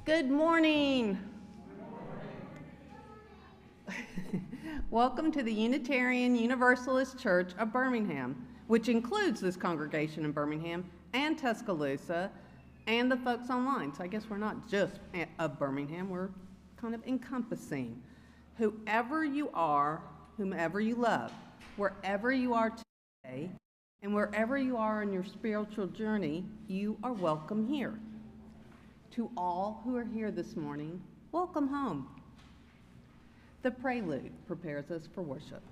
Good morning. Welcome to the Unitarian Universalist Church of Birmingham, which includes this congregation in Birmingham and Tuscaloosa and the folks online. So I guess we're not just of Birmingham, we're kind of encompassing. Whoever you are, whomever you love, wherever you are today, and wherever you are in your spiritual journey, you are welcome here. To all who are here this morning, welcome home. The prelude prepares us for worship.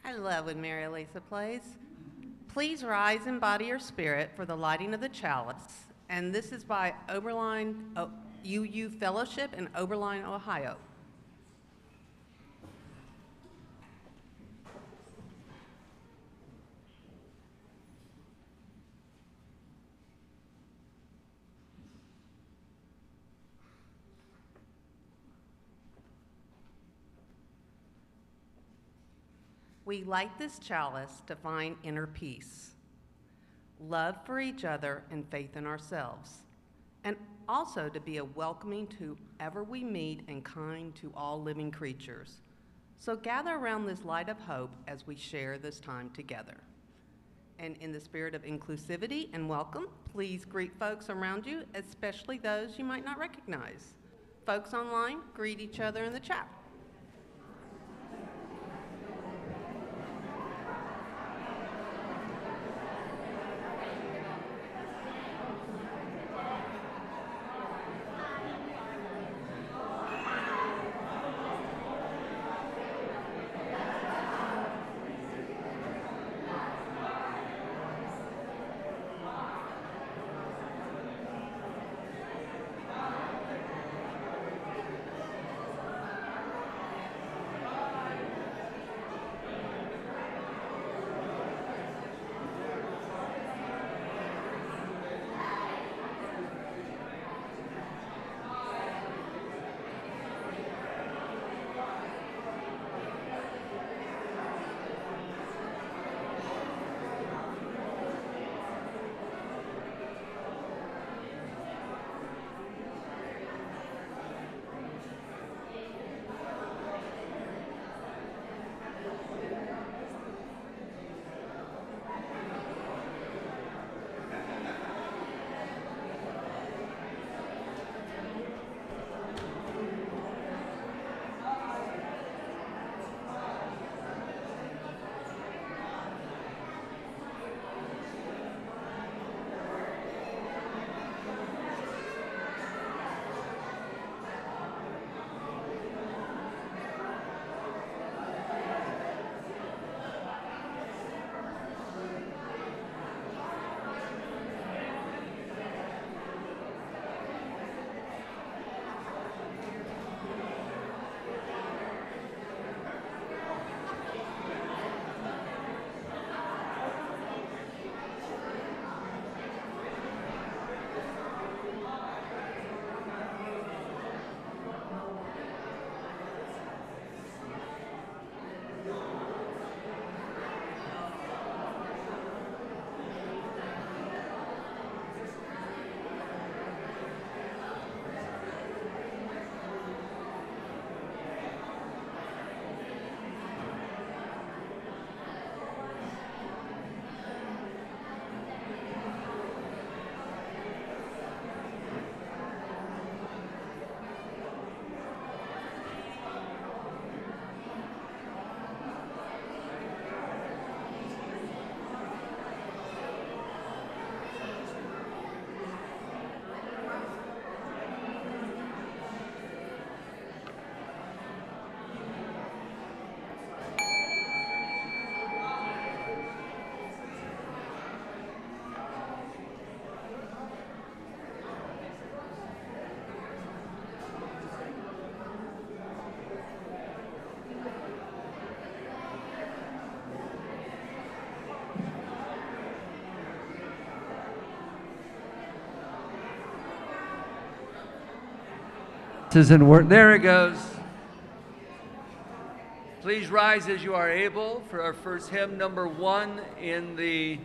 I love when Mary Lisa plays. Please rise in body or spirit for the lighting of the chalice. And this is by Oberlin UU Fellowship in Oberlin, Ohio. We light this chalice to find inner peace, love for each other and faith in ourselves, and also to be a welcoming to whoever we meet and kind to all living creatures. So gather around this light of hope as we share this time together. And in the spirit of inclusivity and welcome, please greet folks around you, especially those you might not recognize. Folks online, greet each other in the chat. This isn't work. There it goes. Please rise as you are able for our first hymn, number 1 in the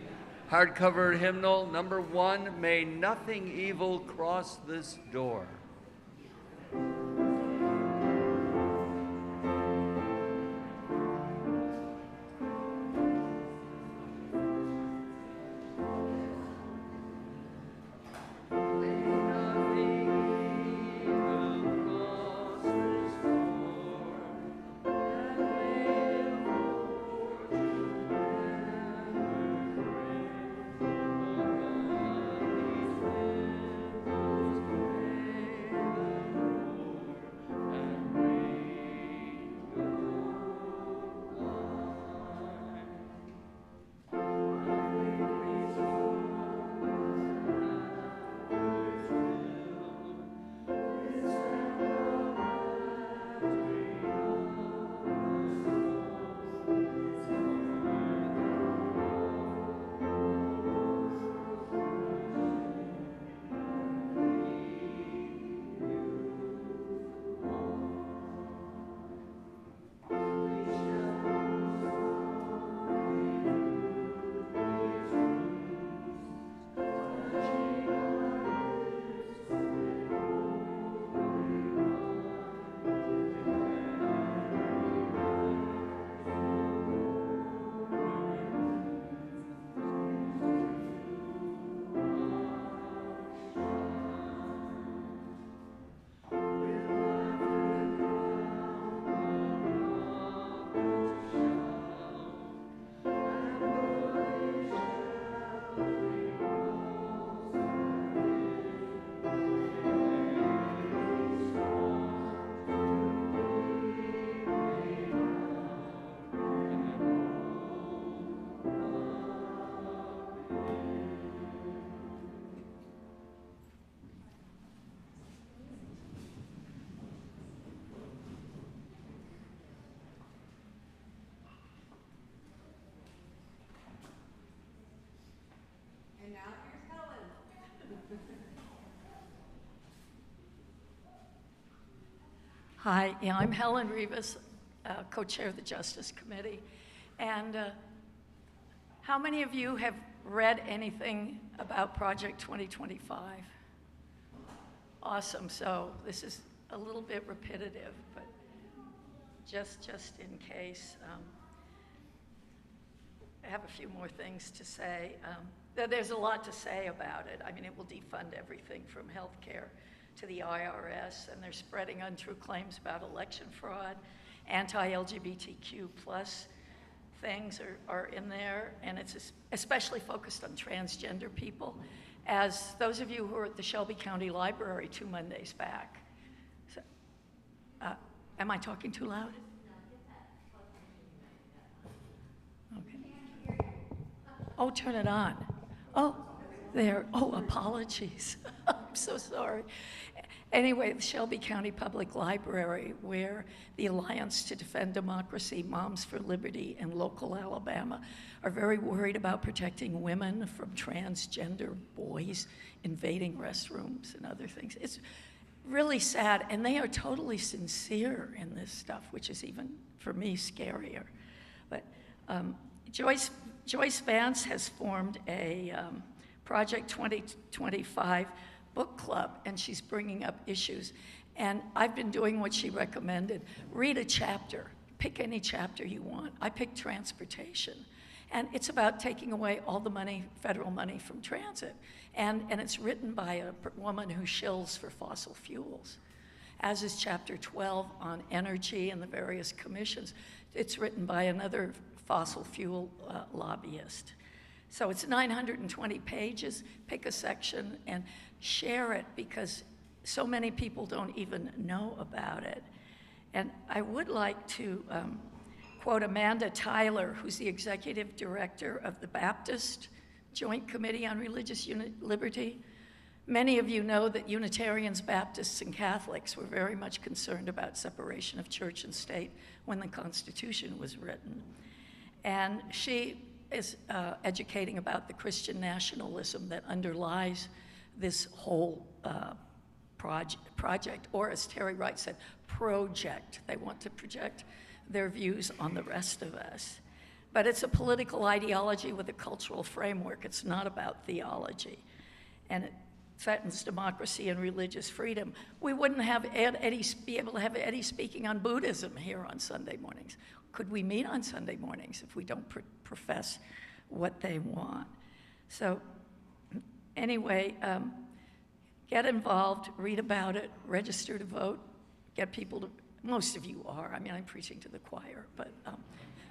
hardcover hymnal. Number 1, May Nothing Evil Cross This Door. Hi, yeah, I'm Helen Rivas, co-chair of the Justice Committee. And how many of you have read anything about Project 2025? Awesome, so this is a little bit repetitive, but just in case, I have a few more things to say. There's a lot to say about it. I mean, it will defund everything from healthcare to the IRS, and they're spreading untrue claims about election fraud. Anti-LGBTQ plus things are in there, and it's especially focused on transgender people. As those of you who were at the Shelby County Library 2 Mondays back, so, am I talking too loud? Okay. Oh, turn it on. Oh, there. Oh, apologies. I'm so sorry. Anyway, the Shelby County Public Library, where the Alliance to Defend Democracy, Moms for Liberty, and Local Alabama are very worried about protecting women from transgender boys invading restrooms and other things. It's really sad, and they are totally sincere in this stuff, which is even, for me, scarier. But Joyce Vance has formed a Project 2025 book club, and she's bringing up issues. And I've been doing what she recommended. Read a chapter. Pick any chapter you want. I picked transportation. And it's about taking away all the money, federal money, from transit. And it's written by a woman who shills for fossil fuels. As is chapter 12 on energy and the various commissions. It's written by another fossil fuel lobbyist. So it's 920 pages. Pick a section and share it, because so many people don't even know about it. And I would like to quote Amanda Tyler, who's the executive director of the Baptist Joint Committee on Religious Liberty. Many of you know that Unitarians, Baptists, and Catholics were very much concerned about separation of church and state when the Constitution was written. And she is educating about the Christian nationalism that underlies this whole project, or as Terry Wright said, project. They want to project their views on the rest of us. But it's a political ideology with a cultural framework. It's not about theology. And it threatens democracy and religious freedom. We wouldn't have be able to have Eddie speaking on Buddhism here on Sunday mornings. Could we meet on Sunday mornings if we don't profess what they want? So anyway, get involved, read about it, register to vote, get people to, most of you are, I mean, I'm preaching to the choir, but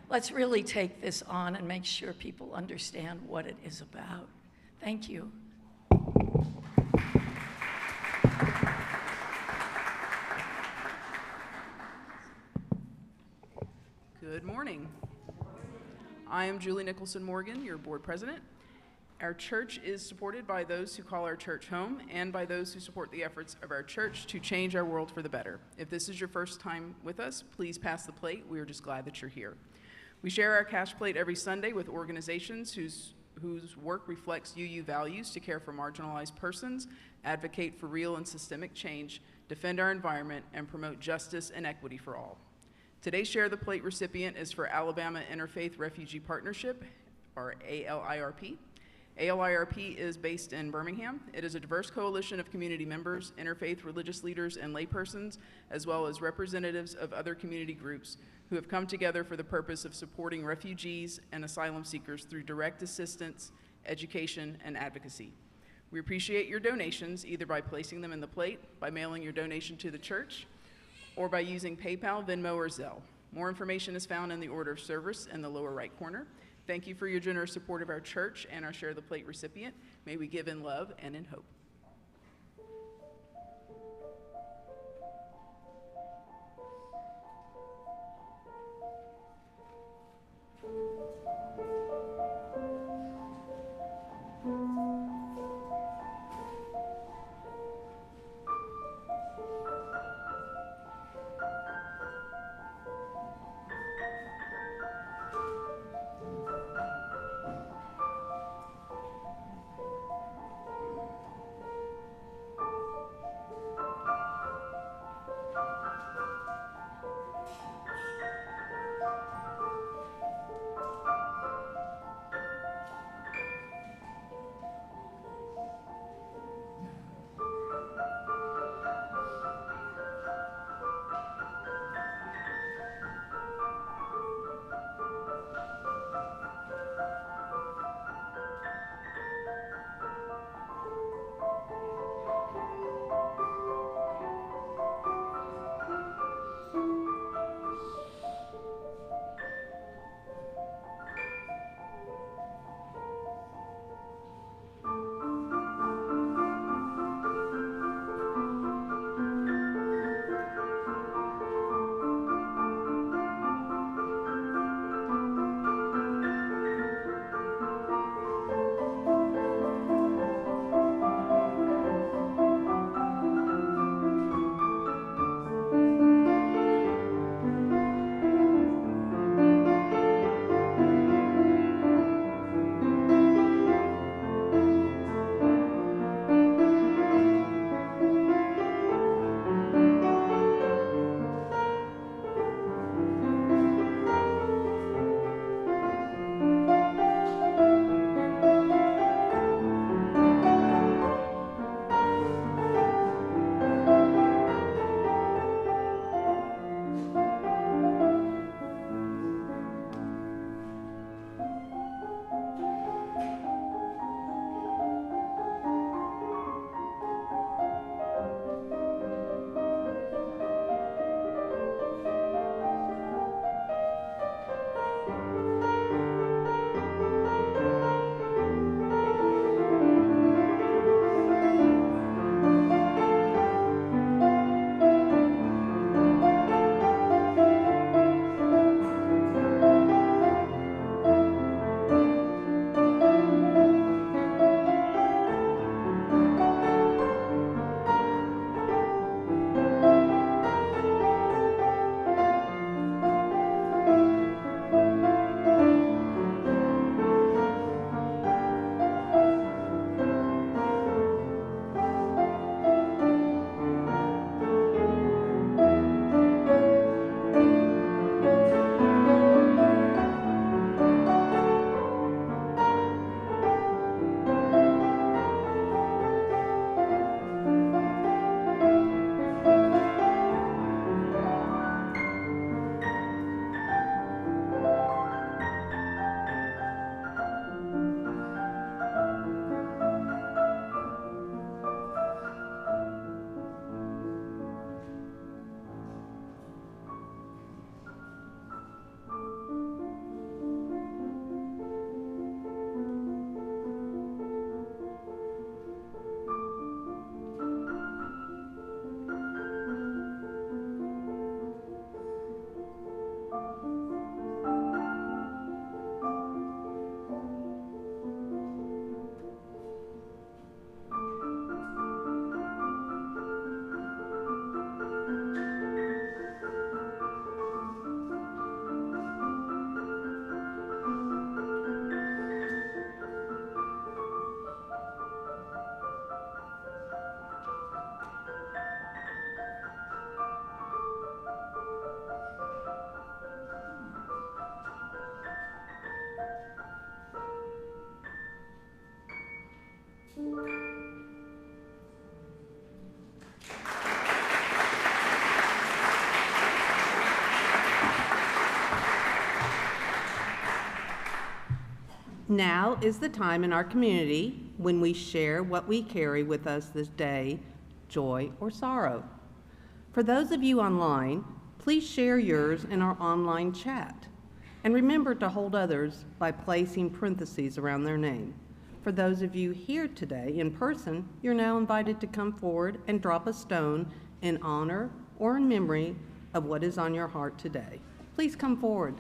let's really take this on and make sure people understand what it is about. Thank you. Good morning. I am Julie Nicholson Morgan, your board president. Our church is supported by those who call our church home and by those who support the efforts of our church to change our world for the better. If this is your first time with us, please pass the plate. We are just glad that you're here. We share our cash plate every Sunday with organizations whose work reflects UU values to care for marginalized persons, advocate for real and systemic change, defend our environment, and promote justice and equity for all. Today's Share the Plate recipient is for Alabama Interfaith Refugee Partnership, or ALIRP. ALIRP is based in Birmingham. It is a diverse coalition of community members, interfaith religious leaders, and laypersons, as well as representatives of other community groups who have come together for the purpose of supporting refugees and asylum seekers through direct assistance, education, and advocacy. We appreciate your donations, either by placing them in the plate, by mailing your donation to the church, or by using PayPal, Venmo, or Zelle. More information is found in the order of service in the lower right corner. Thank you for your generous support of our church and our Share the Plate recipient. May we give in love and in hope. Now is the time in our community when we share what we carry with us this day, joy or sorrow. For those of you online, please share yours in our online chat. And remember to hold others by placing parentheses around their name. For those of you here today in person, you're now invited to come forward and drop a stone in honor or in memory of what is on your heart today. Please come forward.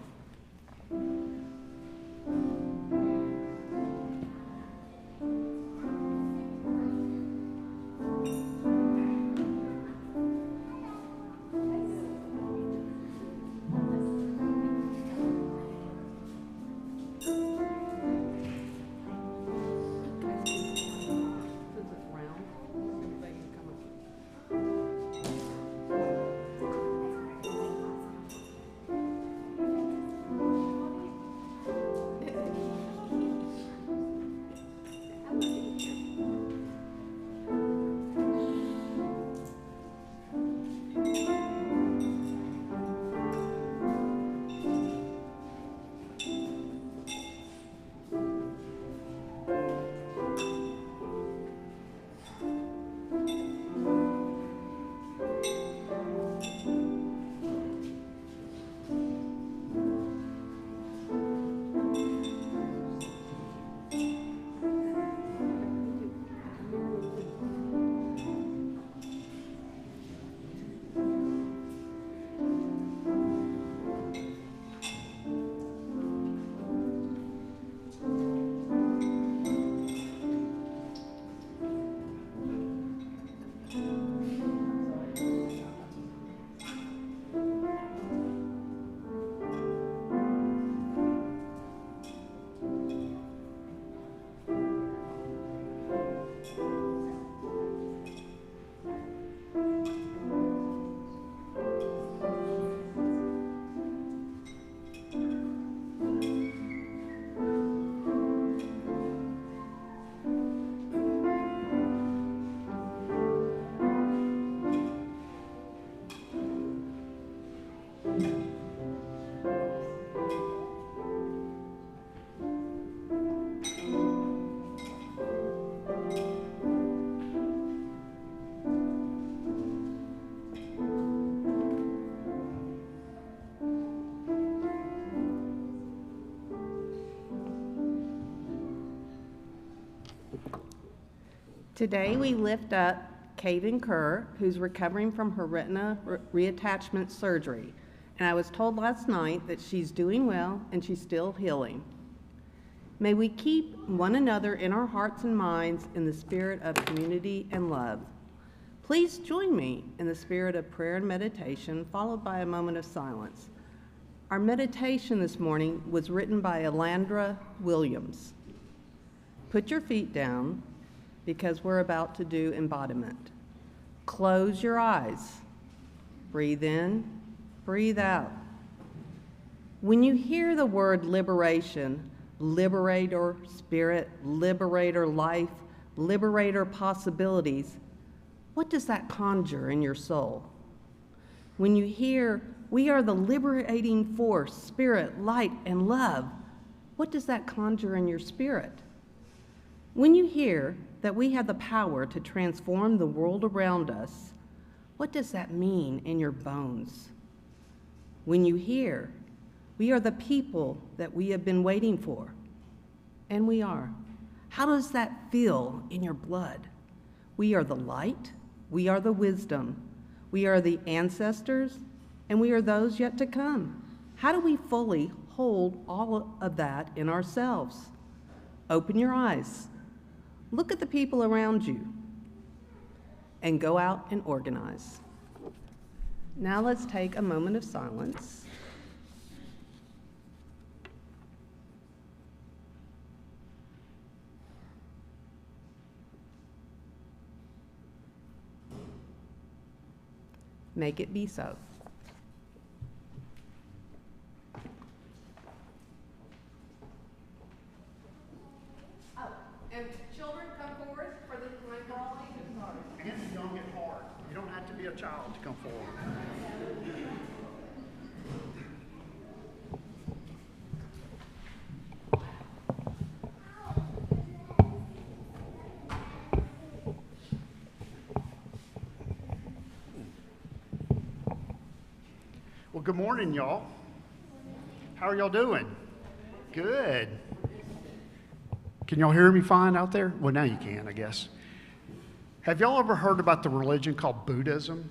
Today we lift up Kaven Kerr, who's recovering from her retina reattachment surgery. And I was told last night that she's doing well and she's still healing. May we keep one another in our hearts and minds in the spirit of community and love. Please join me in the spirit of prayer and meditation, followed by a moment of silence. Our meditation this morning was written by Alandra Williams. Put your feet down, because we're about to do embodiment. Close your eyes. Breathe in, breathe out. When you hear the word liberation, liberator spirit, liberator life, liberator possibilities, what does that conjure in your soul? When you hear we are the liberating force, spirit, light, and love, what does that conjure in your spirit? When you hear that we have the power to transform the world around us, what does that mean in your bones? When you hear, we are the people that we have been waiting for, and we are, how does that feel in your blood? We are the light, we are the wisdom, we are the ancestors, and we are those yet to come. How do we fully hold all of that in ourselves? Open your eyes. Look at the people around you and go out and organize. Now let's take a moment of silence. Make it be so. And children, come forward for the brawling and party. Hands young at heart. You don't have to be a child to come forward. Well, good morning, y'all. How are y'all doing? Good. Can y'all hear me fine out there? Well, now you can, I guess. Have y'all ever heard about the religion called Buddhism?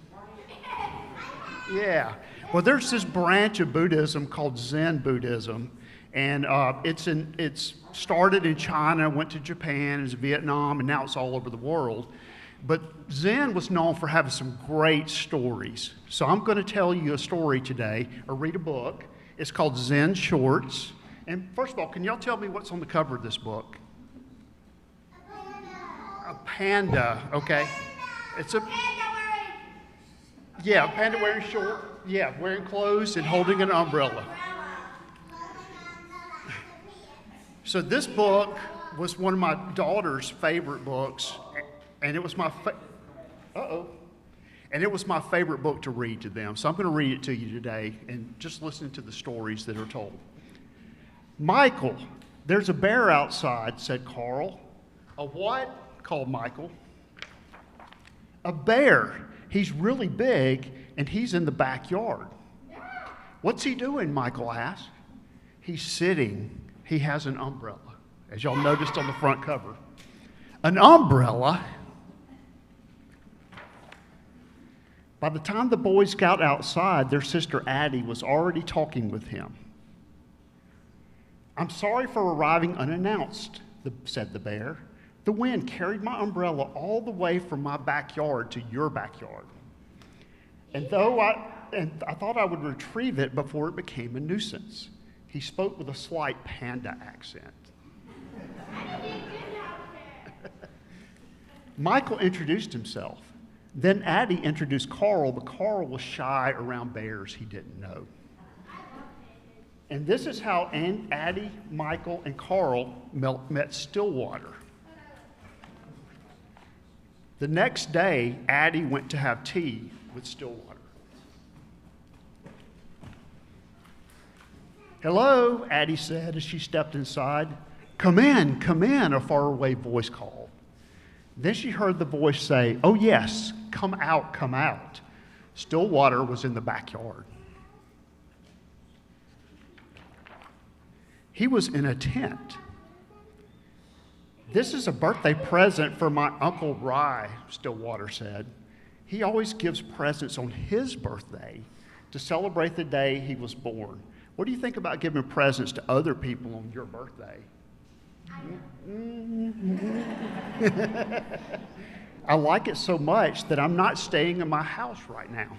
Yeah. Well, there's this branch of Buddhism called Zen Buddhism, and it's started in China, went to Japan, it's Vietnam, and now it's all over the world. But Zen was known for having some great stories. So I'm going to tell you a story today, or read a book. It's called Zen Shorts. And first of all, can y'all tell me what's on the cover of this book? A panda, okay. It's a panda wearing shorts. Yeah, wearing clothes and holding an umbrella. So this book was one of my daughter's favorite books, and it was my and it was my favorite book to read to them. So I'm going to read it to you today and just listen to the stories that are told. Michael, there's a bear outside, said Carl. A what? Called Michael. A bear. He's really big, and he's in the backyard. What's he doing? Michael asked. He's sitting. He has an umbrella, as y'all noticed on the front cover. An umbrella? By the time the boys got outside, their sister Addie was already talking with him. I'm sorry for arriving unannounced, said the bear. The wind carried my umbrella all the way from my backyard to your backyard. And I thought I would retrieve it before it became a nuisance. He spoke with a slight panda accent. Michael introduced himself. Then Addie introduced Carl, but Carl was shy around bears he didn't know. And this is how Addie, Michael, and Carl met Stillwater. The next day, Addie went to have tea with Stillwater. Hello, Addie said as she stepped inside. Come in, a faraway voice called. Then she heard the voice say, oh yes, come out, come out. Stillwater was in the backyard. He was in a tent. This is a birthday present for my Uncle Rye, Stillwater said. He always gives presents on his birthday to celebrate the day he was born. What do you think about giving presents to other people on your birthday? I like it so much that I'm not staying in my house right now.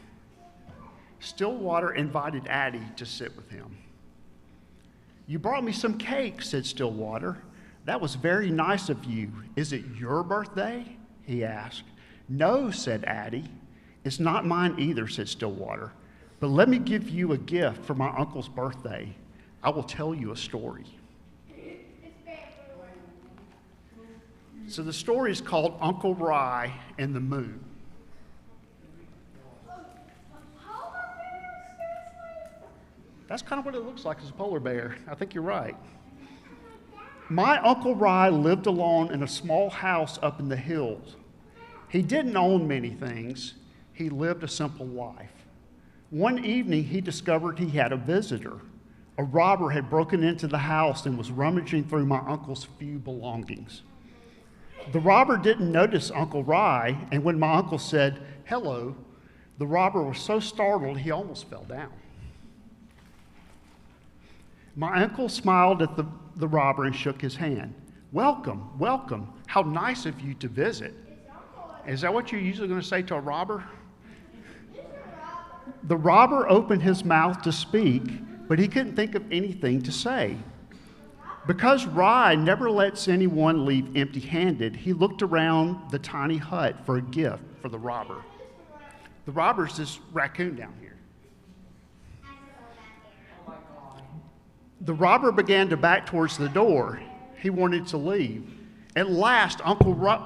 Stillwater invited Addie to sit with him. You brought me some cake, said Stillwater. That was very nice of you. Is it your birthday? He asked. No, said Addie. It's not mine either, said Stillwater. But let me give you a gift for my uncle's birthday. I will tell you a story. So the story is called Uncle Rye and the Moon. That's kind of what it looks like as a polar bear. I think you're right. My Uncle Rye lived alone in a small house up in the hills. He didn't own many things. He lived a simple life. One evening, he discovered he had a visitor. A robber had broken into the house and was rummaging through my uncle's few belongings. The robber didn't notice Uncle Rye, and when my uncle said, hello, the robber was so startled he almost fell down. My uncle smiled at the robber and shook his hand. Welcome, welcome. How nice of you to visit. Is that what you're usually going to say to a robber? The robber opened his mouth to speak, but he couldn't think of anything to say. Because Rye never lets anyone leave empty-handed, he looked around the tiny hut for a gift for the robber. The robber's this raccoon down here. The robber began to back towards the door. He wanted to leave. At last, Uncle Rye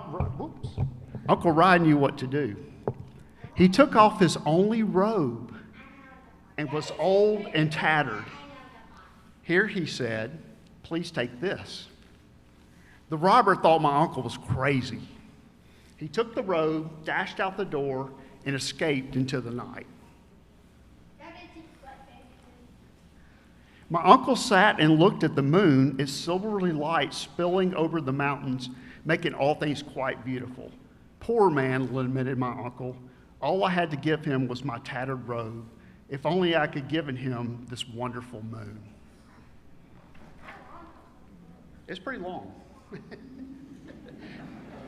knew what to do. He took off his only robe and was old and tattered. Here, he said, please take this. The robber thought my uncle was crazy. He took the robe, dashed out the door, and escaped into the night. My uncle sat and looked at the moon, its silvery light spilling over the mountains, making all things quite beautiful. Poor man, lamented my uncle. All I had to give him was my tattered robe. If only I could give him this wonderful moon. It's pretty long.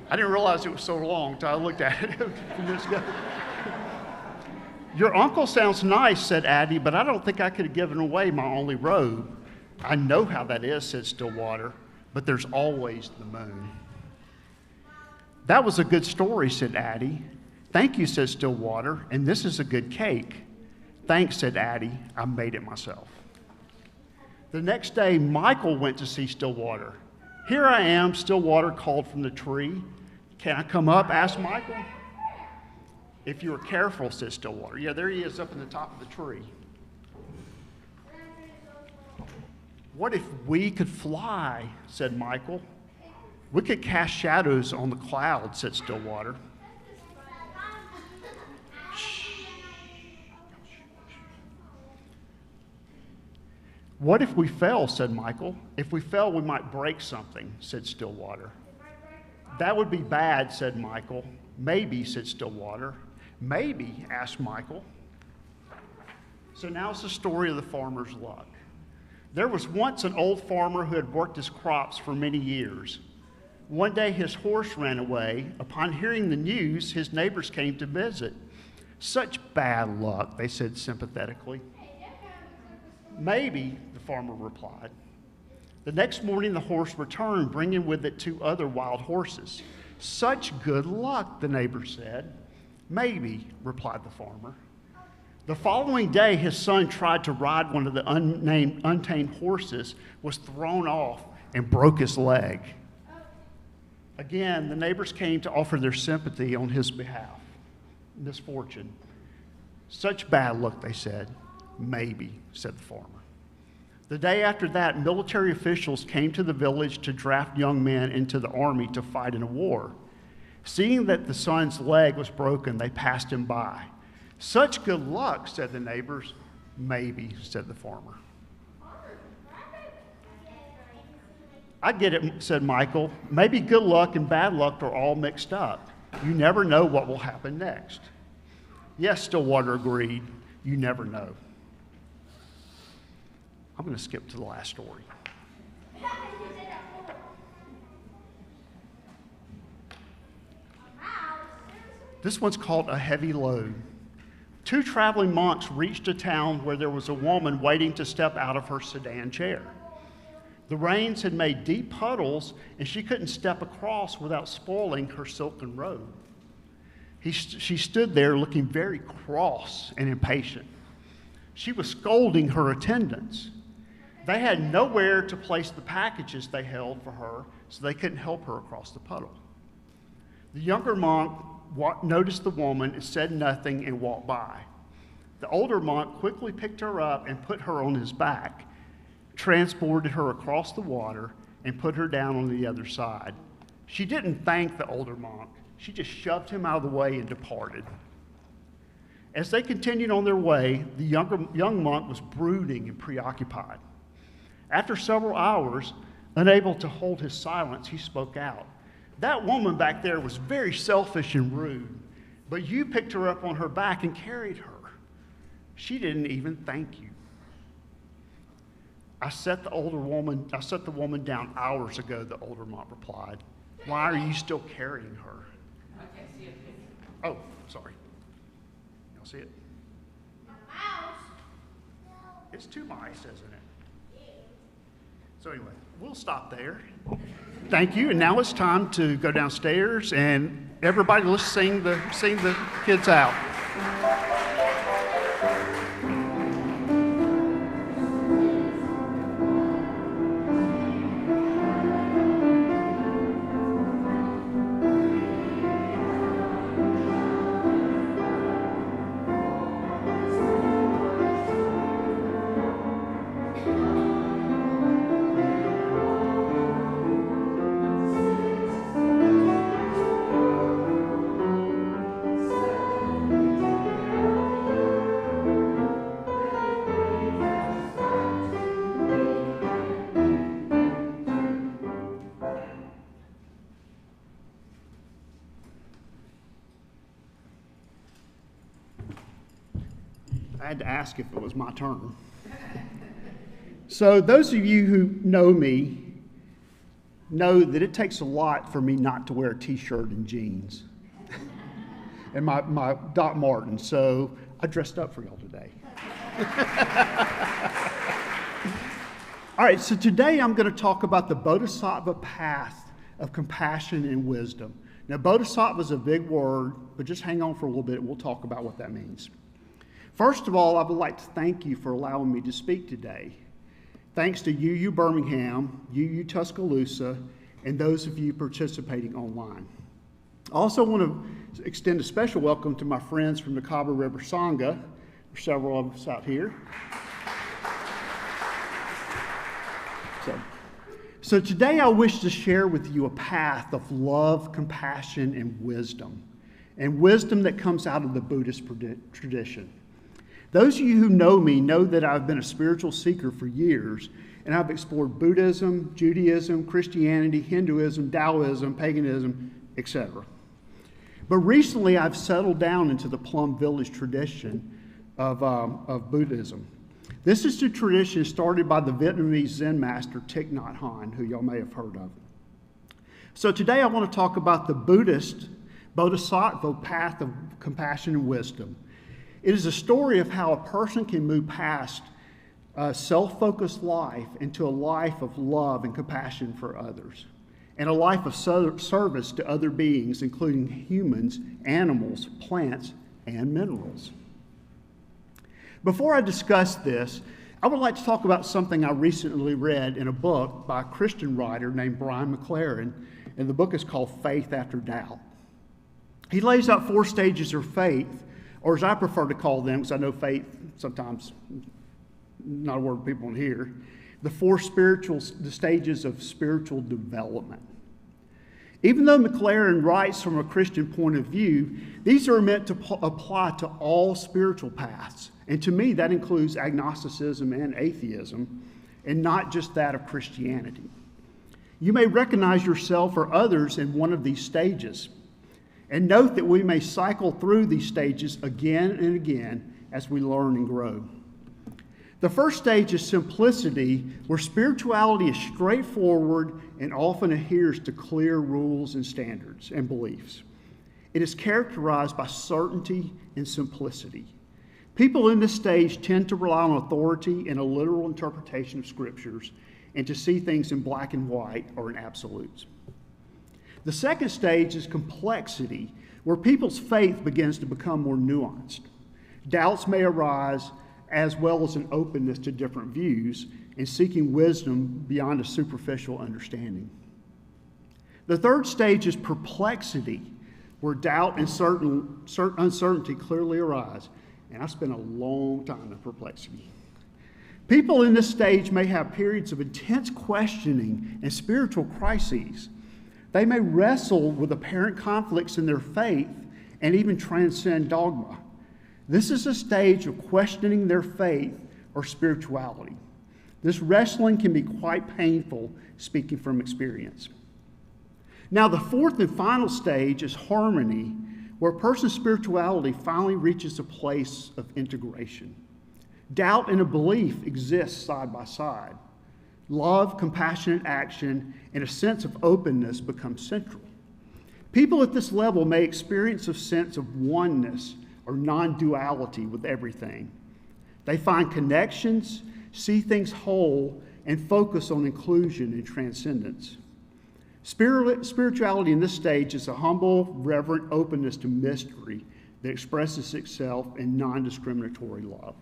I didn't realize it was so long until I looked at it a few minutes ago. Your uncle sounds nice, said Addie, but I don't think I could have given away my only robe. I know how that is, said Stillwater, but there's always the moon. That was a good story, said Addie. Thank you, said Stillwater, and this is a good cake. Thanks, said Addie. I made it myself. The next day, Michael went to see Stillwater. Here I am, Stillwater called from the tree. Can I come up? Asked Michael. If you were careful, said Stillwater. Yeah, there he is up in the top of the tree. What if we could fly, said Michael. We could cast shadows on the clouds, said Stillwater. What if we fell, said Michael. If we fell, we might break something, said Stillwater. That would be bad, said Michael. Maybe, said Stillwater. Maybe, asked Michael. So now it's the story of the farmer's luck. There was once an old farmer who had worked his crops for many years. One day his horse ran away. Upon hearing the news, his neighbors came to visit. Such bad luck, they said sympathetically. Maybe, the farmer replied. The next morning the horse returned, bringing with it 2 other wild horses. Such good luck, the neighbors said. Maybe, replied the farmer. The following day, his son tried to ride one of the untamed horses, was thrown off, and broke his leg. Again, the neighbors came to offer their sympathy on his behalf. Misfortune. Such bad luck, they said. Maybe, said the farmer. The day after that, military officials came to the village to draft young men into the army to fight in a war. Seeing that the son's leg was broken, they passed him by. Such good luck, said the neighbors. Maybe, said the farmer. I get it, said Michael. Maybe good luck and bad luck are all mixed up. You never know what will happen next. Yes, Stillwater agreed. You never know. I'm going to skip to the last story. This one's called A Heavy Load. 2 traveling monks reached a town where there was a woman waiting to step out of her sedan chair. The rains had made deep puddles, and she couldn't step across without spoiling her silken robe. She stood there looking very cross and impatient. She was scolding her attendants. They had nowhere to place the packages they held for her, so they couldn't help her across the puddle. The younger monk noticed the woman and said nothing and walked by. The older monk quickly picked her up and put her on his back, transported her across the water, and put her down on the other side. She didn't thank the older monk. She just shoved him out of the way and departed. As they continued on their way, the young monk was brooding and preoccupied. After several hours, unable to hold his silence, he spoke out. That woman back there was very selfish and rude, but you picked her up on her back and carried her. She didn't even thank you. I set the woman down hours ago, the older monk replied. Why are you still carrying her? I can't see it. Oh, sorry. Y'all see it? It's 2 mice, isn't it? So anyway, we'll stop there. Thank you. And now it's time to go downstairs, and everybody, let's sing the kids out. I had to ask if it was my turn. So those of you who know me know that it takes a lot for me not to wear a t-shirt and jeans and my Doc Martens, so I dressed up for y'all today. All right, so today I'm going to talk about the Bodhisattva path of compassion and wisdom. Now, Bodhisattva is a big word, but just hang on for a little bit and we'll talk about what that means. First of all, I would like to thank you for allowing me to speak today. Thanks to UU Birmingham, UU Tuscaloosa, and those of you participating online. I also want to extend a special welcome to my friends from the Cabo River Sangha, several of us out here. So today I wish to share with you a path of love, compassion, and wisdom that comes out of the Buddhist tradition. Those of you who know me know that I've been a spiritual seeker for years, and I've explored Buddhism, Judaism, Christianity, Hinduism, Taoism, paganism, etc. But recently I've settled down into the Plum Village tradition of Buddhism. This is the tradition started by the Vietnamese Zen master Thich Nhat Hanh, who y'all may have heard of. So today I want to talk about the Buddhist Bodhisattva path of compassion and wisdom. It is a story of how a person can move past a self-focused life into a life of love and compassion for others, and a life of service to other beings, including humans, animals, plants, and minerals. Before I discuss this, I would like to talk about something I recently read in a book by a Christian writer named Brian McLaren, and the book is called Faith After Doubt. He lays out 4 stages of faith, or as I prefer to call them, because I know faith sometimes not a word people want to hear, the stages of spiritual development. Even though McLaren writes from a Christian point of view, these are meant to apply to all spiritual paths. And to me, that includes agnosticism and atheism, and not just that of Christianity. You may recognize yourself or others in one of these stages. And note that we may cycle through these stages again and again as we learn and grow. The first stage is simplicity, where spirituality is straightforward and often adheres to clear rules and standards and beliefs. It is characterized by certainty and simplicity. People in this stage tend to rely on authority and a literal interpretation of scriptures, and to see things in black and white or in absolutes. The second stage is complexity, where people's faith begins to become more nuanced. Doubts may arise, as well as an openness to different views and seeking wisdom beyond a superficial understanding. The third stage is perplexity, where doubt and uncertainty clearly arise. And I spent a long time in perplexity. People in this stage may have periods of intense questioning and spiritual crises. They may wrestle with apparent conflicts in their faith and even transcend dogma. This is a stage of questioning their faith or spirituality. This wrestling can be quite painful, speaking from experience. Now, the fourth and final stage is harmony, where a person's spirituality finally reaches a place of integration. Doubt and a belief exist side by side. Love, compassionate action, and a sense of openness become central. People at this level may experience a sense of oneness or non-duality with everything. They find connections, see things whole, and focus on inclusion and transcendence. Spirituality in this stage is a humble, reverent openness to mystery that expresses itself in non-discriminatory love.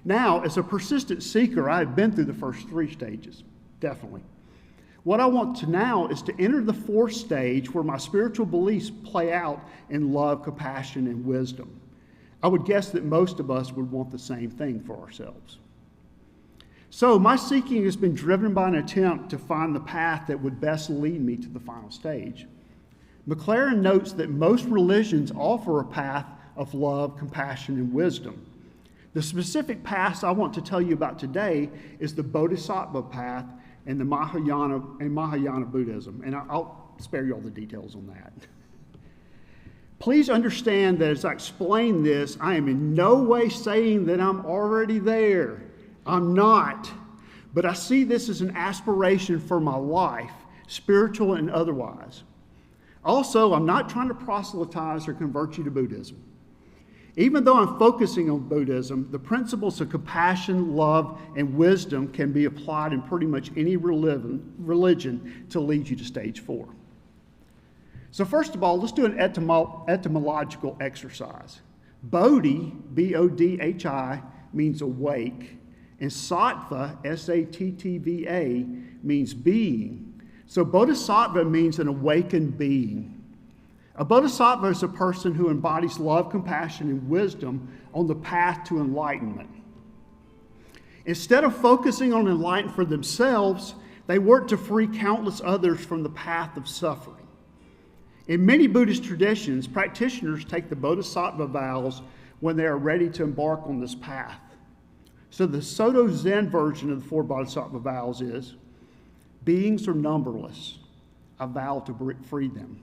Now, as a persistent seeker, I have been through the first 3 stages, definitely. What I want to now is to enter the 4th stage, where my spiritual beliefs play out in love, compassion, and wisdom. I would guess that most of us would want the same thing for ourselves. So my seeking has been driven by an attempt to find the path that would best lead me to the final stage. McLaren notes that most religions offer a path of love, compassion, and wisdom. The specific paths I want to tell you about today is the Bodhisattva path and the Mahayana Buddhism, and I'll spare you all the details on that. Please understand that as I explain this, I am in no way saying that I'm already there. I'm not. But I see this as an aspiration for my life, spiritual and otherwise. Also, I'm not trying to proselytize or convert you to Buddhism. Even though I'm focusing on Buddhism, the principles of compassion, love, and wisdom can be applied in pretty much any religion to lead you to stage 4. So first of all, let's do an etymological exercise. Bodhi, B-O-D-H-I, means awake, and sattva, S-A-T-T-V-A, means being. So bodhisattva means an awakened being. A bodhisattva is a person who embodies love, compassion, and wisdom on the path to enlightenment. Instead of focusing on enlightenment for themselves, they work to free countless others from the path of suffering. In many Buddhist traditions, practitioners take the bodhisattva vows when they are ready to embark on this path. So the Soto Zen version of the 4 bodhisattva vows is, beings are numberless. I vow to free them.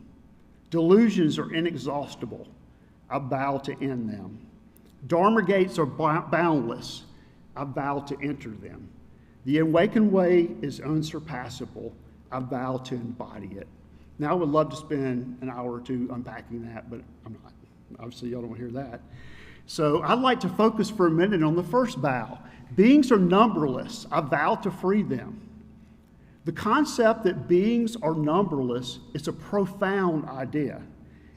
Delusions are inexhaustible. I vow to end them. Dharma gates are boundless. I vow to enter them. The awakened way is unsurpassable. I vow to embody it. Now, I would love to spend an hour or two unpacking that, but I'm not. Obviously, y'all don't want to hear that. So I'd like to focus for a minute on the first vow. Beings are numberless. I vow to free them. The concept that beings are numberless is a profound idea.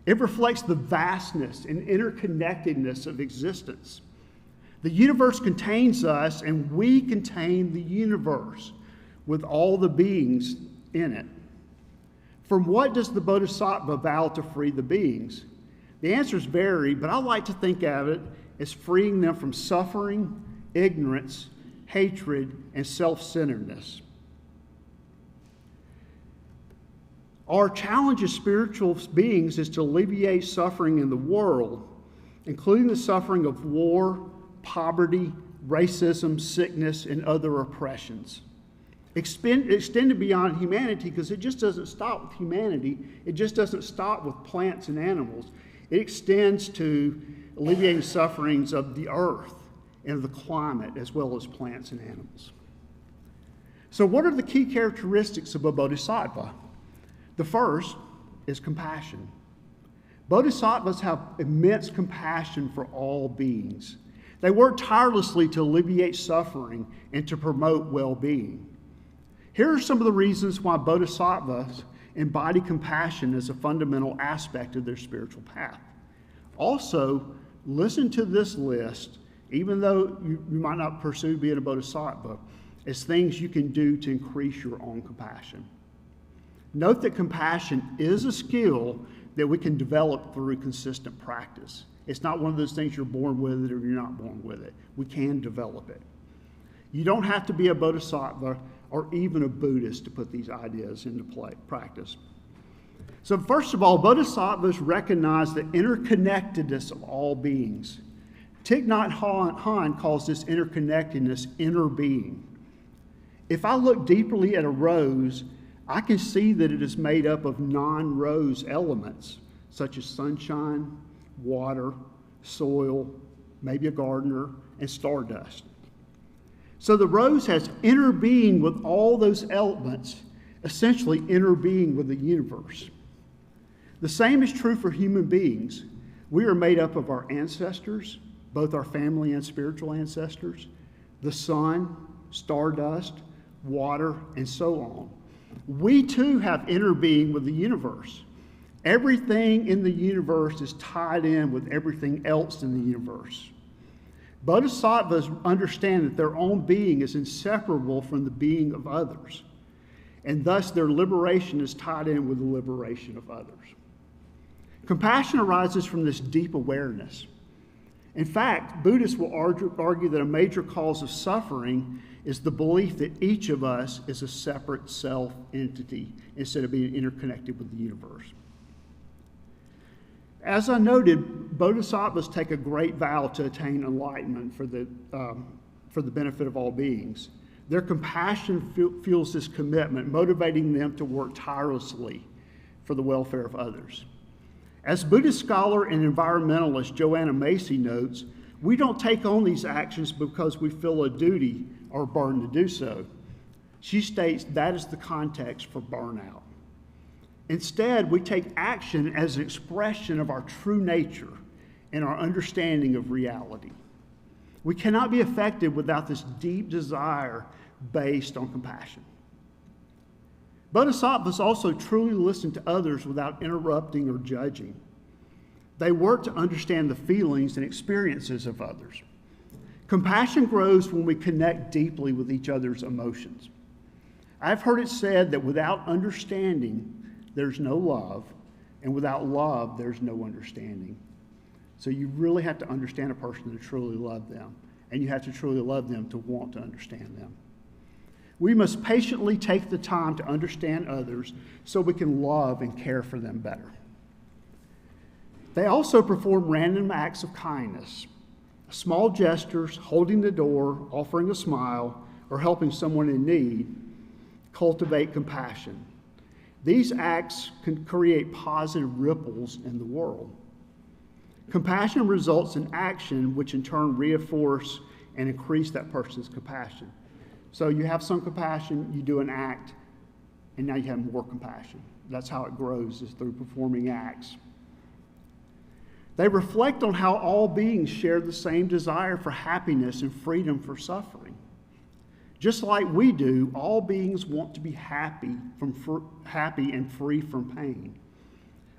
It reflects the vastness and interconnectedness of existence. The universe contains us, and we contain the universe with all the beings in it. From what does the bodhisattva vow to free the beings? The answers vary, but I like to think of it as freeing them from suffering, ignorance, hatred, and self-centeredness. Our challenge as spiritual beings is to alleviate suffering in the world, including the suffering of war, poverty, racism, sickness, and other oppressions. Extended beyond humanity, because it just doesn't stop with humanity. It just doesn't stop with plants and animals. It extends to alleviating sufferings of the earth and the climate, as well as plants and animals. So what are the key characteristics of a bodhisattva? The first is compassion. Bodhisattvas have immense compassion for all beings. They work tirelessly to alleviate suffering and to promote well-being. Here are some of the reasons why bodhisattvas embody compassion as a fundamental aspect of their spiritual path. Also, listen to this list, even though you might not pursue being a bodhisattva, as things you can do to increase your own compassion. Note that compassion is a skill that we can develop through consistent practice. It's not one of those things you're born with it or you're not born with it. We can develop it. You don't have to be a bodhisattva or even a Buddhist to put these ideas into practice. So first of all, bodhisattvas recognize the interconnectedness of all beings. Thich Nhat Hanh calls this interconnectedness inner being. If I look deeply at a rose, I can see that it is made up of non-rose elements, such as sunshine, water, soil, maybe a gardener, and stardust. So the rose has inner being with all those elements, essentially inner being with the universe. The same is true for human beings. We are made up of our ancestors, both our family and spiritual ancestors, the sun, stardust, water, and so on. We too have inner being with the universe. Everything in the universe is tied in with everything else in the universe. Bodhisattvas understand that their own being is inseparable from the being of others, and thus their liberation is tied in with the liberation of others. Compassion arises from this deep awareness. In fact, Buddhists will argue that a major cause of suffering is the belief that each of us is a separate self-entity instead of being interconnected with the universe. As I noted, bodhisattvas take a great vow to attain enlightenment for the benefit of all beings. Their compassion fuels this commitment, motivating them to work tirelessly for the welfare of others. As Buddhist scholar and environmentalist Joanna Macy notes, we don't take on these actions because we feel a duty or a burden to do so. She states that is the context for burnout. Instead, we take action as an expression of our true nature and our understanding of reality. We cannot be effective without this deep desire based on compassion. Bodhisattvas also truly listen to others without interrupting or judging. They work to understand the feelings and experiences of others. Compassion grows when we connect deeply with each other's emotions. I've heard it said that without understanding, there's no love, and without love, there's no understanding. So you really have to understand a person to truly love them, and you have to truly love them to want to understand them. We must patiently take the time to understand others so we can love and care for them better. They also perform random acts of kindness, small gestures, holding the door, offering a smile, or helping someone in need, cultivate compassion. These acts can create positive ripples in the world. Compassion results in action, which in turn reinforce and increase that person's compassion. So you have some compassion, you do an act, and now you have more compassion. That's how it grows, is through performing acts. They reflect on how all beings share the same desire for happiness and freedom from suffering. Just like we do, all beings want to be happy and free from pain.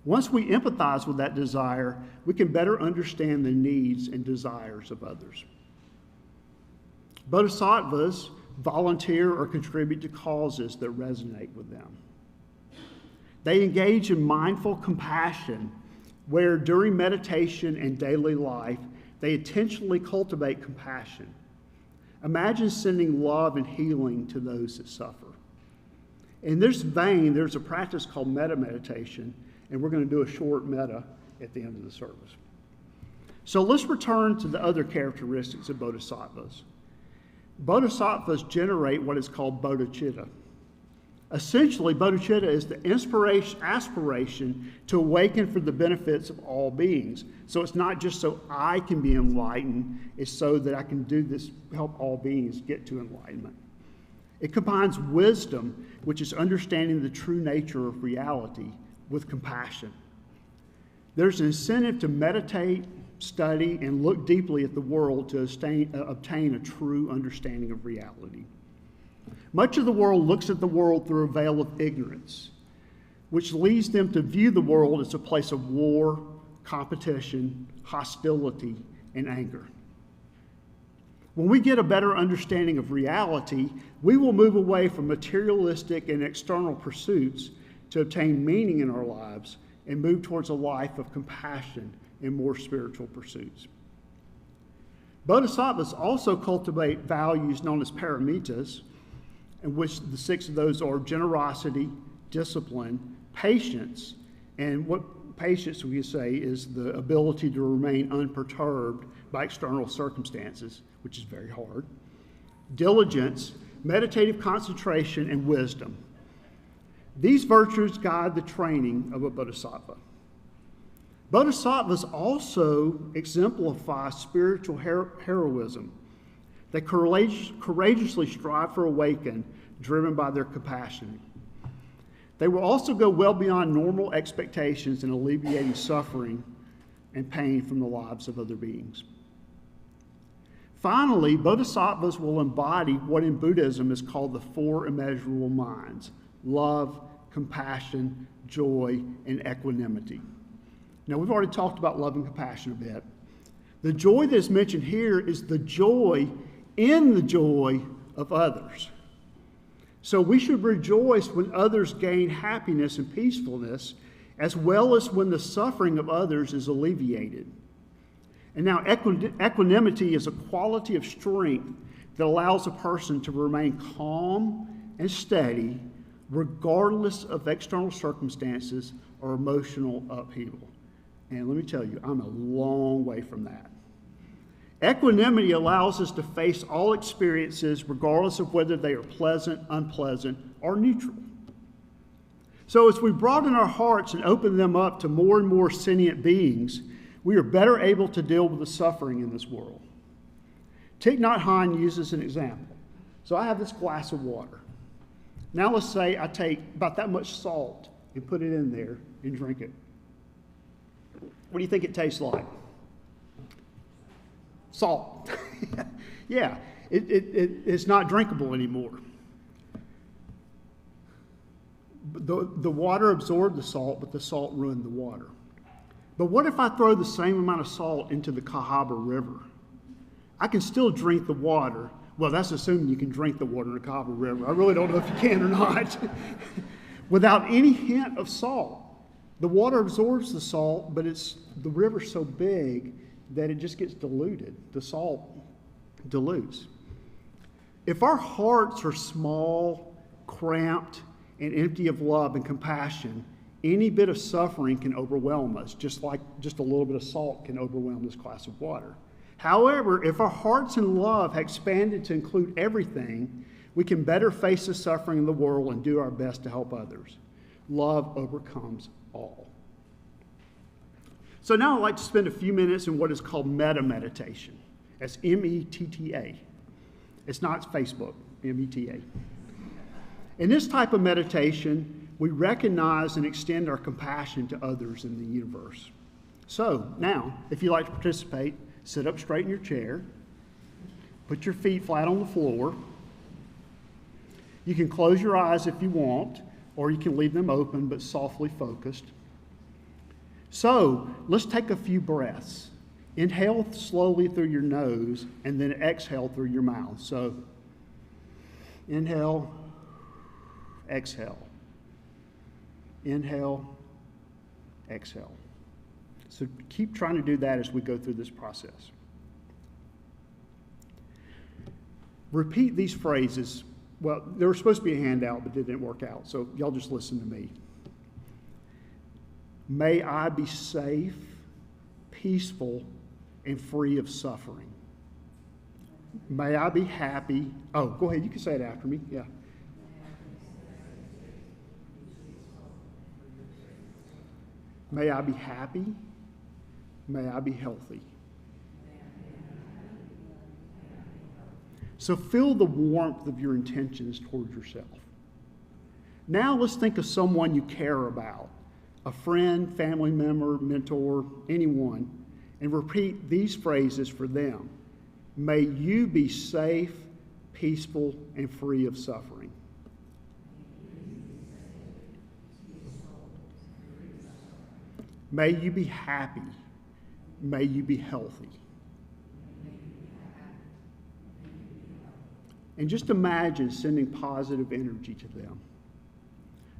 Once we empathize with that desire, we can better understand the needs and desires of others. Bodhisattvas volunteer or contribute to causes that resonate with them. They engage in mindful compassion, where during meditation and daily life, they intentionally cultivate compassion. Imagine sending love and healing to those that suffer. In this vein, there's a practice called metta meditation, and we're going to do a short metta at the end of the service. So let's return to the other characteristics of bodhisattvas. Bodhisattvas generate what is called bodhicitta. Essentially, bodhicitta is the aspiration to awaken for the benefits of all beings. So it's not just so I can be enlightened, it's so that I can do this, help all beings get to enlightenment. It combines wisdom, which is understanding the true nature of reality, with compassion. There's an incentive to meditate, study, and look deeply at the world to obtain a true understanding of reality. Much of the world looks at the world through a veil of ignorance, which leads them to view the world as a place of war, competition, hostility, and anger. When we get a better understanding of reality, we will move away from materialistic and external pursuits to obtain meaning in our lives and move towards a life of compassion and more spiritual pursuits. Bodhisattvas also cultivate values known as paramitas, in which the 6 of those are generosity, discipline, patience, and what patience, we say, is the ability to remain unperturbed by external circumstances, which is very hard, diligence, meditative concentration, and wisdom. These virtues guide the training of a bodhisattva. Bodhisattvas also exemplify spiritual heroism. They courageously strive for awakening, driven by their compassion. They will also go well beyond normal expectations in alleviating suffering and pain from the lives of other beings. Finally, bodhisattvas will embody what in Buddhism is called the 4 immeasurable minds: love, compassion, joy, and equanimity. Now, we've already talked about love and compassion a bit. The joy that is mentioned here is the joy in the joy of others. So we should rejoice when others gain happiness and peacefulness, as well as when the suffering of others is alleviated. And now equanimity is a quality of strength that allows a person to remain calm and steady regardless of external circumstances or emotional upheaval. And let me tell you, I'm a long way from that. Equanimity allows us to face all experiences regardless of whether they are pleasant, unpleasant, or neutral. So as we broaden our hearts and open them up to more and more sentient beings, we are better able to deal with the suffering in this world. Thich Nhat Hanh uses an example. So I have this glass of water. Now let's say I take about that much salt and put it in there and drink it. What do you think it tastes like? Salt. Yeah, it's not drinkable anymore. The water absorbed the salt, but the salt ruined the water. But what if I throw the same amount of salt into the Cahaba River? I can still drink the water. Well, that's assuming you can drink the water in the Cahaba River. I really don't know if you can or not. Without any hint of salt. The water absorbs the salt, but the river's so big that it just gets diluted. The salt dilutes. If our hearts are small, cramped, and empty of love and compassion, any bit of suffering can overwhelm us, just like just a little bit of salt can overwhelm this glass of water. However, if our hearts in love have expanded to include everything, we can better face the suffering in the world and do our best to help others. Love overcomes all. So now I'd like to spend a few minutes in what is called meta meditation. That's M-E-T-T-A. It's not Facebook, M-E-T-A. In this type of meditation, we recognize and extend our compassion to others in the universe. So now, if you'd like to participate, sit up straight in your chair, put your feet flat on the floor. You can close your eyes if you want, or you can leave them open but softly focused. So let's take a few breaths. Inhale slowly through your nose and then exhale through your mouth. So inhale, exhale. Inhale, exhale. So keep trying to do that as we go through this process. Repeat these phrases. Well, there was supposed to be a handout, but it didn't work out, so y'all just listen to me. May I be safe, peaceful, and free of suffering. May I be happy. Oh, go ahead, you can say it after me. Yeah. May I be happy. May I be healthy. So feel the warmth of your intentions toward yourself. Now let's think of someone you care about, a friend, family member, mentor, anyone, and repeat these phrases for them. May you be safe, peaceful, and free of suffering. May you be happy. May you be healthy. And just imagine sending positive energy to them.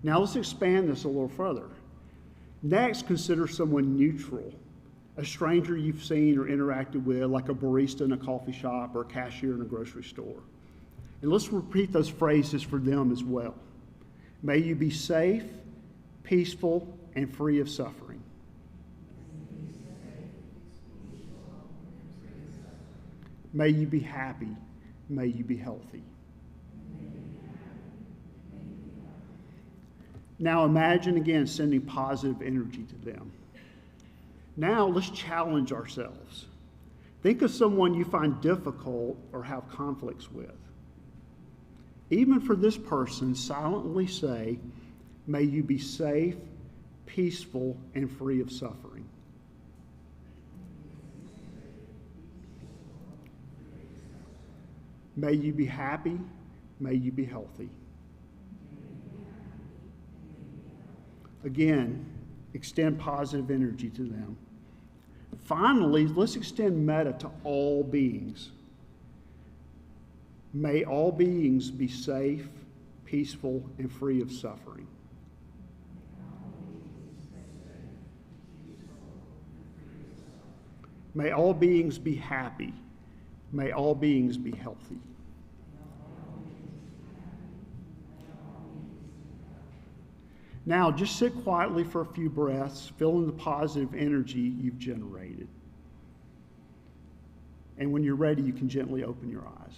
Now let's expand this a little further. Next, consider someone neutral, a stranger you've seen or interacted with, like a barista in a coffee shop or a cashier in a grocery store. And let's repeat those phrases for them as well. May you be safe, peaceful, and free of suffering. May you be happy. May you be healthy. Now imagine again sending positive energy to them. Now let's challenge ourselves. Think of someone you find difficult or have conflicts with. Even for this person, silently say, may you be safe, peaceful, and free of suffering. May you be happy. May you be healthy. Again, extend positive energy to them. Finally, let's extend metta to all beings. May all beings be safe, peaceful, and free of suffering. May all beings be happy. May all beings be healthy. Now, just sit quietly for a few breaths, feeling the positive energy you've generated. And when you're ready, you can gently open your eyes.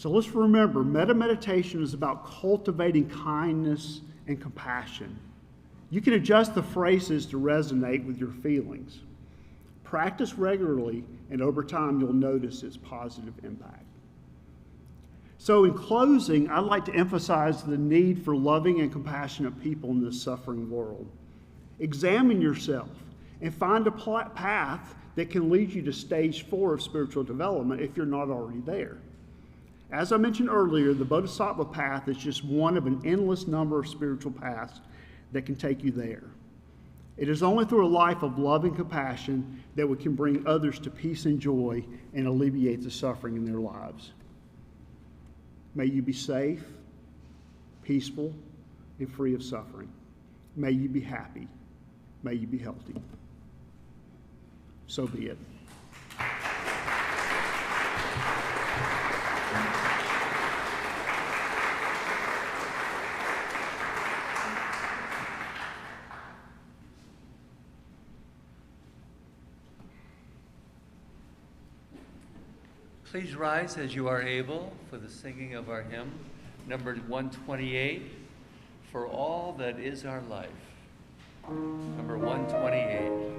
So let's remember, meditation is about cultivating kindness and compassion. You can adjust the phrases to resonate with your feelings. Practice regularly, and over time you'll notice its positive impact. So in closing, I'd like to emphasize the need for loving and compassionate people in this suffering world. Examine yourself and find a path that can lead you to stage 4 of spiritual development if you're not already there. As I mentioned earlier, the Bodhisattva path is just one of an endless number of spiritual paths that can take you there. It is only through a life of love and compassion that we can bring others to peace and joy and alleviate the suffering in their lives. May you be safe, peaceful, and free of suffering. May you be happy. May you be healthy. So be it. Please rise as you are able for the singing of our hymn, number 128, For All That Is Our Life. Number 128.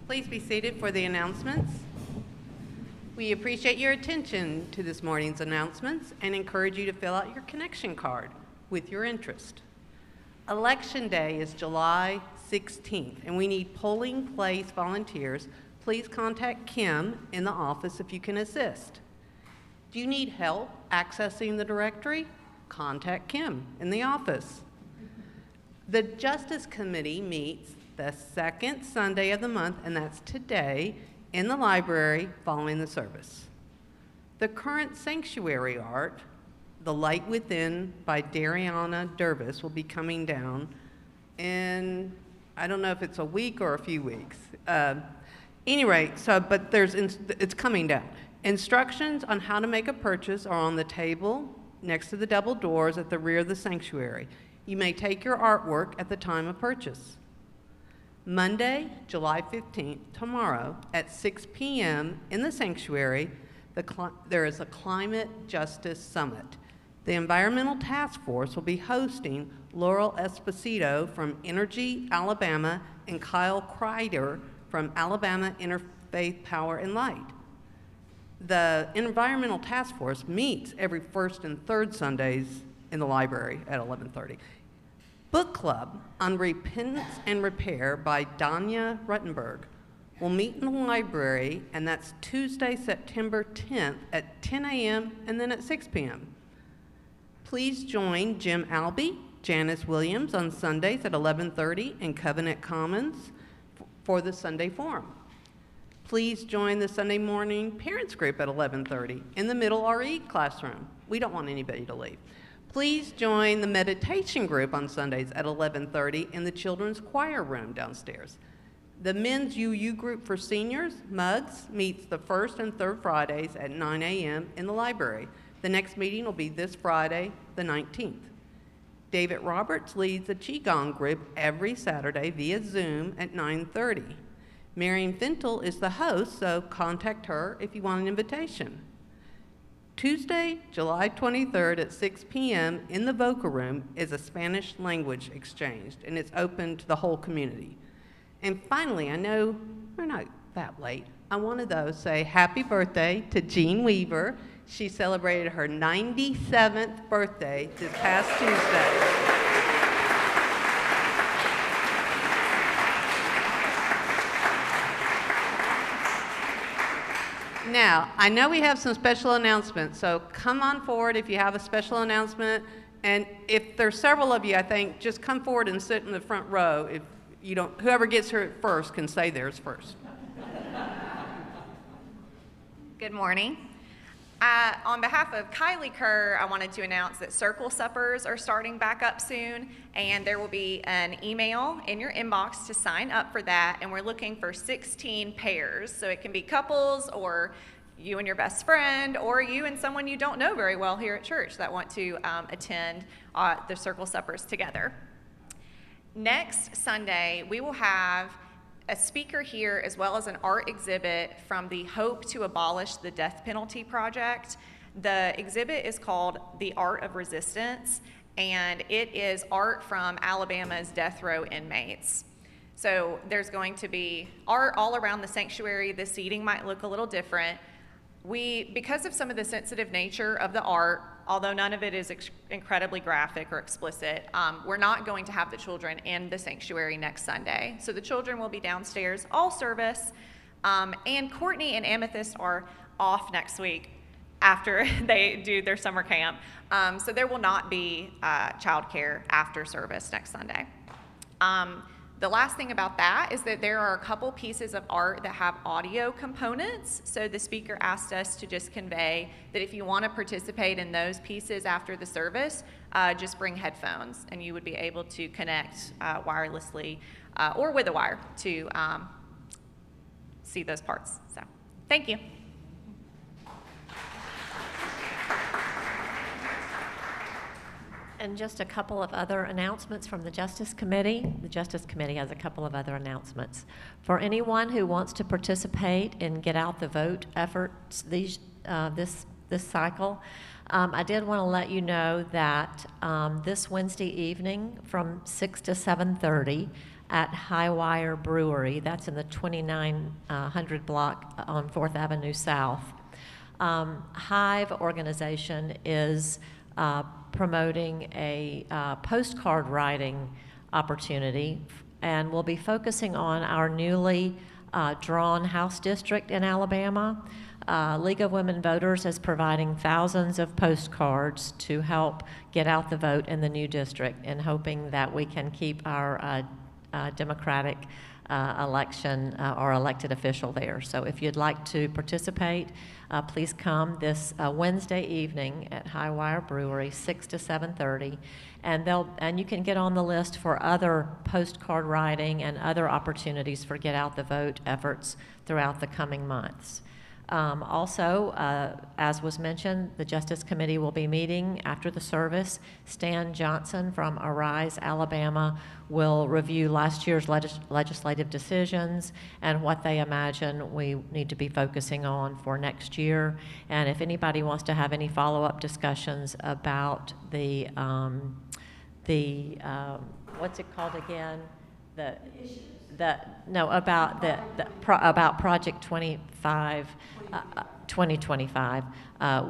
Please be seated for the announcements. We appreciate your attention to this morning's announcements and encourage you to fill out your connection card with your interest. Election Day is July 16th, and we need polling place volunteers. Please contact Kim in the office if you can assist. Do you need help accessing the directory? Contact Kim in the office. The Justice Committee meets the second Sunday of the month, and that's today, in the library following the service. The current sanctuary art, The Light Within by Dariana Dervis, will be coming down in, I don't know if it's a week or a few weeks. Anyway, but it's coming down. Instructions on how to make a purchase are on the table next to the double doors at the rear of the sanctuary. You may take your artwork at the time of purchase. Monday, July 15th, tomorrow, at 6 p.m. in the sanctuary, there is a Climate Justice Summit. The Environmental Task Force will be hosting Laurel Esposito from Energy Alabama and Kyle Kreider from Alabama Interfaith Power and Light. The Environmental Task Force meets every first and third Sundays in the library at 11:30. Book Club on Repentance and Repair by Danya Ruttenberg will meet in the library, and that's Tuesday, September 10th at 10 a.m. and then at 6 p.m. Please join Jim Albee, Janice Williams on Sundays at 11:30 in Covenant Commons for the Sunday Forum. Please join the Sunday morning parents group at 11:30 in the middle RE classroom. We don't want anybody to leave. Please join the meditation group on Sundays at 11:30 in the children's choir room downstairs. The men's UU group for seniors, MUGS, meets the first and third Fridays at 9 a.m. in the library. The next meeting will be this Friday, the 19th. David Roberts leads the Qigong group every Saturday via Zoom at 9:30. Marion Fintel is the host, so contact her if you want an invitation. Tuesday, July 23rd at 6 p.m. in the Voca Room is a Spanish language exchange, and it's open to the whole community. And finally, I know we're not that late. I want to, though, say happy birthday to Jean Weaver. She celebrated her 97th birthday this past Tuesday. Now, I know we have some special announcements, so come on forward if you have a special announcement. And if there's several of you, I think, just come forward and sit in the front row. If you don't, whoever gets here first can say theirs first. Good morning. On behalf of Kylie Kerr, I wanted to announce that Circle Suppers are starting back up soon, and there will be an email in your inbox to sign up for that, and we're looking for 16 pairs. So it can be couples, or you and your best friend, or you and someone you don't know very well here at church that want to attend the Circle Suppers together. Next Sunday, we will have a speaker here as well as an art exhibit from the Hope to Abolish the Death Penalty project. The exhibit is called The Art of Resistance, and it is art from Alabama's death row inmates. So there's going to be art all around the sanctuary. The seating might look a little different. Because of some of the sensitive nature of the art, although none of it is incredibly graphic or explicit, we're not going to have the children in the sanctuary next Sunday. So the children will be downstairs all service, and Courtney and Amethyst are off next week after they do their summer camp. So there will not be childcare after service next Sunday. The last thing about that is that there are a couple pieces of art that have audio components. So the speaker asked us to just convey that if you want to participate in those pieces after the service, just bring headphones, and you would be able to connect wirelessly or with a wire to see those parts. So thank you. And just a couple of other announcements from the Justice Committee. The Justice Committee has a couple of other announcements. For anyone who wants to participate in Get Out the Vote efforts this cycle, I did want to let you know that this Wednesday evening from 6 to 7:30 at Highwire Brewery, that's in the 2900 block on 4th Avenue South, Hive organization is promoting a postcard writing opportunity, and we'll be focusing on our newly drawn House district in Alabama. League of Women Voters is providing thousands of postcards to help get out the vote in the new district, and hoping that we can keep our Democratic election or elected official there. So if you'd like to participate, please come this Wednesday evening at Highwire Brewery, 6 to 7:30, and you can get on the list for other postcard writing and other opportunities for Get Out the Vote efforts throughout the coming months. Also, as was mentioned, the Justice Committee will be meeting after the service. Stan Johnson from Arise, Alabama, will review last year's legislative decisions and what they imagine we need to be focusing on for next year. And if anybody wants to have any follow-up discussions about what's it called again? About Project 2025,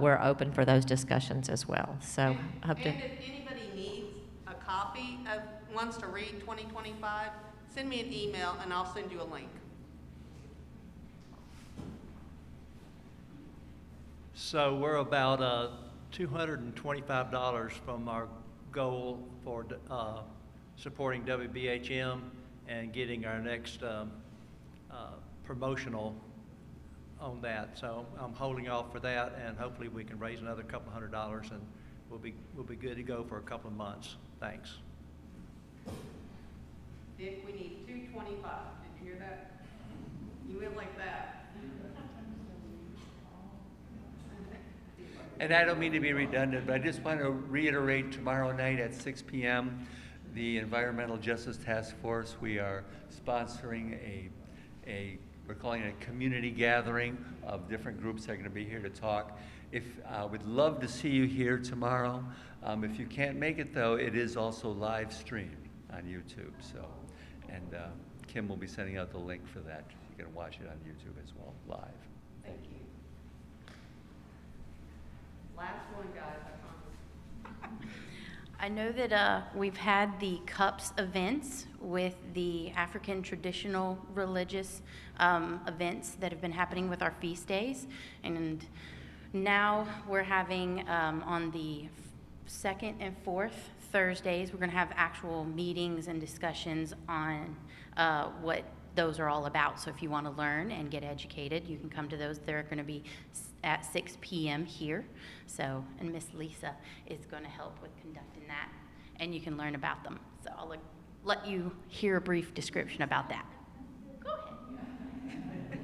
we're open for those discussions as well. So I hope to. And if anybody needs a copy of, wants to read 2025, send me an email and I'll send you a link. So we're about $225 from our goal for supporting WBHM and getting our next promotional on that. So I'm holding off for that, and hopefully we can raise another couple $100, and we'll be good to go for a couple of months. Thanks. Dick, we need 225. Did you hear that? You went like that. And I don't mean to be redundant, but I just want to reiterate tomorrow night at 6 p.m., the Environmental Justice Task Force, we are sponsoring we're calling it a community gathering of different groups that are going to be here to talk. We'd love to see you here tomorrow. If you can't make it though, it is also live streamed on YouTube. So, and Kim will be sending out the link for that. You can watch it on YouTube as well, live. Thank you. Last one, guys, I promise. I know that we've had the cups events with the African traditional religious events that have been happening with our feast days, and now we're having on the second and fourth Thursdays, we're going to have actual meetings and discussions on what those are all about. So if you want to learn and get educated, you can come to those. They're going to be at 6 p.m. here. So, and Miss Lisa is going to help with conducting that, and you can learn about them. So I'll let you hear a brief description about that. Go ahead.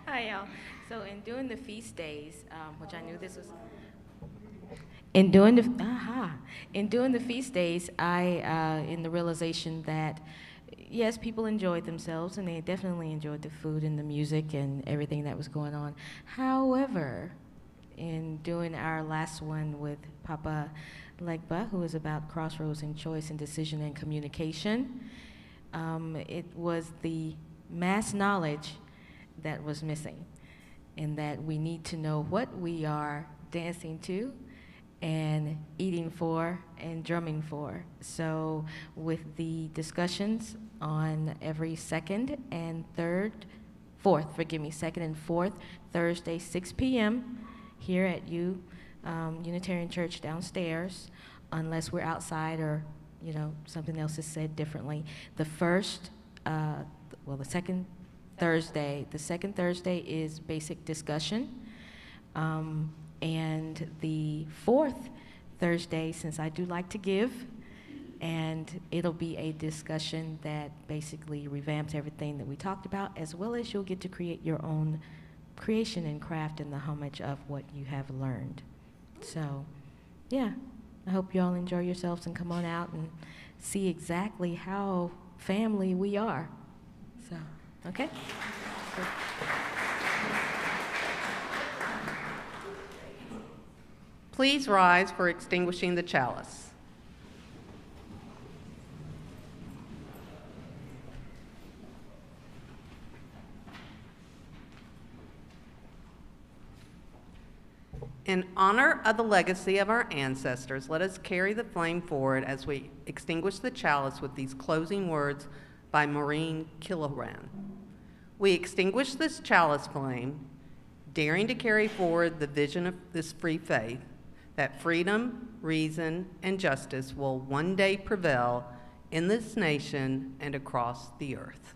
Hi, y'all. So in doing the feast days, which I knew this was, in doing the feast days, in the realization that yes, people enjoyed themselves, and they definitely enjoyed the food and the music and everything that was going on. However, in doing our last one with Papa Legba, who was about crossroads and choice and decision and communication, it was the mass knowledge that was missing, and that we need to know what we are dancing to and eating for and drumming for. So with the discussions on every second and fourth Thursday, 6 p.m. here at Unitarian Church downstairs, unless we're outside or something else is said differently. The second Thursday is basic discussion. And the fourth Thursday, since I do like to give, and it'll be a discussion that basically revamps everything that we talked about, as well as you'll get to create your own creation and craft in the homage of what you have learned. So, yeah, I hope you all enjoy yourselves and come on out and see exactly how family we are. So, okay? Please rise for extinguishing the chalice. In honor of the legacy of our ancestors, let us carry the flame forward as we extinguish the chalice with these closing words by Maureen Killoran. We extinguish this chalice flame, daring to carry forward the vision of this free faith, that freedom, reason, and justice will one day prevail in this nation and across the earth.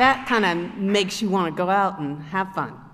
that kind of makes you want to go out and have fun.